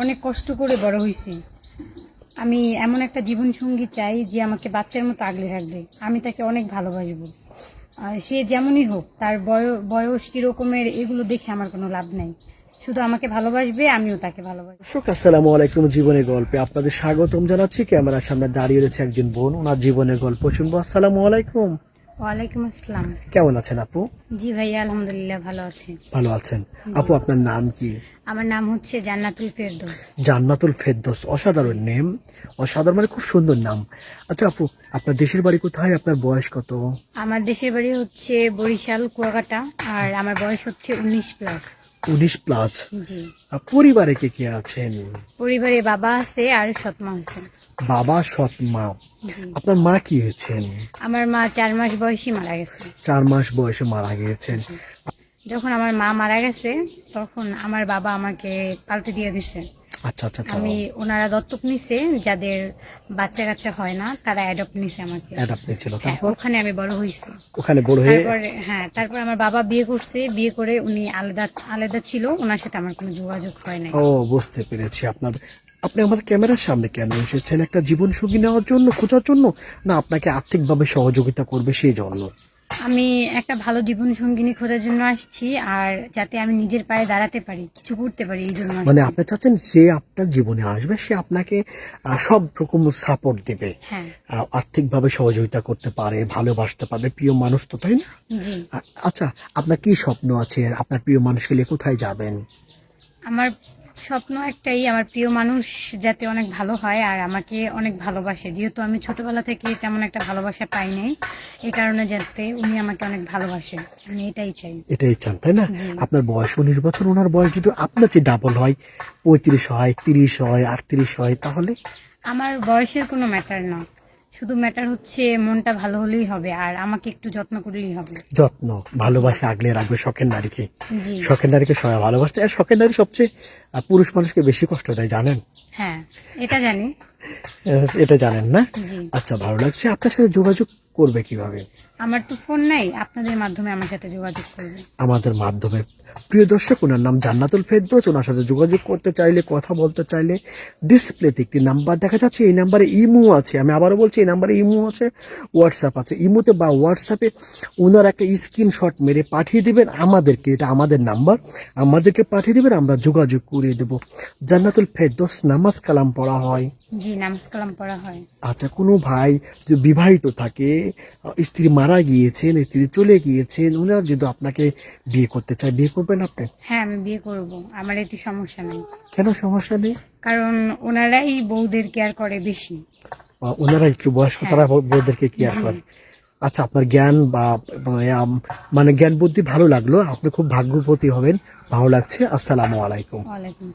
অনেক কষ্ট করে বড় হয়েছি। আমি এমন একটা জীবনসঙ্গী চাই যে আমাকে বাচ্চার মতো আগলে রাখবে। আমি তাকে অনেক ভালোবাসবো। সে যেমনই হোক, তার বয়স কিরকমের এগুলো দেখে আমার কোনো লাভ নাই। শুধু আমাকে ভালোবাসবে, আমিও তাকে ভালোবাসবো। দর্শক আসসালামু আলাইকুম, জীবনের গল্পে আপনাদের স্বাগতম জানাচ্ছি। ক্যামেরার সামনে দাঁড়িয়ে রয়েছে একজন বোন, ওনার জীবনের গল্প শুনবো। আসসালামু আলাইকুম। ওয়ালাইকুম আসসালাম। কেমন আছেন আপু? জি ভাইয়া, আলহামদুলিল্লাহ ভালো আছি। ভালো আছেন আপু? আপনার নাম কি? আমার নাম হচ্ছে জান্নাতুল ফেরদৌস। জান্নাতুল ফেরদৌস, অসাধারণ নেম। অসাধারণ মানে খুব সুন্দর নাম। আচ্ছা আপু, আপনার দেশের বাড়ি কোথায়? আপনার বয়স কত? আমার দেশের বাড়ি হচ্ছে বরিশাল, কুয়াকাটা, আর আমার বয়স হচ্ছে 19+। 19+। জি। পরিবারে কে কে আছেন? পরিবারে বাবা আছে আর সৎমা আছে। বাবা, সৎ মা। জি। আপনার মা কি হয়েছেন? আমার মা 4 মাস বয়সী মারা গেছে। 4 মাস বয়সে মারা গিয়েছেন। যখন আমার মা মারা গেছে তখন আমার বাবা আমাকে পালতে দিয়ে দিছে। আচ্ছা আচ্ছা আচ্ছা। আমি ওনারা দত্তক নিছে, যাদের বাচ্চা কাচ্চা হয় না তারা অ্যাডপ্ট নিছে আমাকে। অ্যাডাপ্ট ছিল, হ্যাঁ, তারপর ওখানে আমি বড় হয়েছি। ওখানে বড় হয়ে তারপর আমার বাবা বিয়ে করছে। বিয়ে করে উনি আলাদা আলাদা ছিল, ওনার সাথে আমার কোনো যোগাযোগ হয় নাই। ও, বুঝতে পেরেছি। আপনি আমার ক্যামেরার সামনে কেন এসেছেন? একটা জীবন সঙ্গী নেওয়ার জন্য, খোঁজার জন্য, না আপনাকে আর্থিকভাবে সহযোগিতা করবে সেই জন্য? আমি একটা ভালো জীবন সঙ্গিনী খোঁজার জন্য আসছি, আর যাতে আমি নিজের পায়ে দাঁড়াতে পারি, কিছু করতে পারি, এই জন্য মানে আসছি। আপনি চাচ্ছেন যে আপনার জীবনে আসবে সে আপনাকে সব রকম সাপোর্ট দেবে, হ্যাঁ। আর্থিকভাবে সহযোগিতা করতে পারে, ভালোবাসতে পারবে, প্রিয় মানুষ তো, তাই না? জি। আচ্ছা, আপনার কি স্বপ্ন আছে? আপনার প্রিয় মানুষকে নিয়ে কোথায় যাবেন? আমার স্বপ্ন একটাই, আমার প্রিয় মানুষ যাতে অনেক ভালো হয় আর আমাকে অনেক ভালোবাসে। যেহেতু আমি ছোটবেলা থেকে তেমন একটা ভালোবাসা পাই নাই, এই কারণে যাতে উনি আমাকে অনেক ভালোবাসে, আমি এটাই চাই। এটাই চান, তাই না? জি। আপনার বয়স 19 বছর, ওনার বয়স যদি আপনার চেয়ে ডাবল হয়, 35 হয়, 30 হয়, 38 হয়, তাহলে? আমার বয়সের কোনো ম্যাটার না, শুধু ম্যাটার হচ্ছে মনটা ভালো হলেই হবে আর আমাকে একটু যত্ন করলেই হবে। যত্ন, ভালোবাসা আগলে রাখবে শখের নারীকে। জি। শখের নারীকে সবাই ভালোবাসতে, আর শখের নারী সবচেয়ে পুরুষ মানুষকে বেশি কষ্ট দেয়, জানেন? হ্যাঁ, এটা জানি। এটা জানেন না? জি। আচ্ছা, ভালো লাগছে। আপনার সাথে যোগাযোগ করবে কিভাবে? আমার তো ফোন নাই, আপনাদের মাধ্যমে আমার সাথে যোগাযোগ করবে। আমাদের মাধ্যমে। প্রিয় দর্শক, ওনার নাম জান্নাতুল ফেরদৌস। ওনার সাথে যোগাযোগ করতে চাইলে, কথা বলতে চাইলে, ডিসপ্লেতে একটি নাম্বার দেখা যাচ্ছে, এই নাম্বারে ইমো আছে। আমি আবারও বলছি, এই নাম্বারে ইমো আছে, হোয়াটসঅ্যাপ আছে। ইমোতে বা হোয়াটসঅ্যাপে ওনার একটা স্ক্রিনশট মেরে পাঠিয়ে দিবেন আমাদেরকে, এটা আমাদের নাম্বার, আমাদেরকে পাঠিয়ে দিবেন, আমরা যোগাযোগ করিয়ে দেব। জান্নাতুল ফেরদৌস, নামাজ কালাম পড়া হয়? জি, নামাজ কালাম পড়া হয়। আচ্ছা, কোনো ভাই যদি বিবাহিত থাকে, স্ত্রী মারা গিয়েছেন, স্ত্রী চলে গিয়েছেন, ওনারা যদি আপনাকে বিয়ে করতে চায়, বিয়ে করবেন আপনি? হ্যাঁ, আমি বিয়ে করব, আমার এতে সমস্যা নেই। কেন সমস্যা নেই? কারণ ওনারাই বউদের কেয়ার করে বেশি। ওনারা একটু বয়স্ক, তারা বউদেরকে কেয়ার করে। আচ্ছা, আপনার জ্ঞান বা মানে জ্ঞান বুদ্ধি ভালো লাগলো। আপনি খুব ভাগ্যবতী হবেন, ভালো লাগছে। আসসালামু আলাইকুম। ওয়ালাইকুম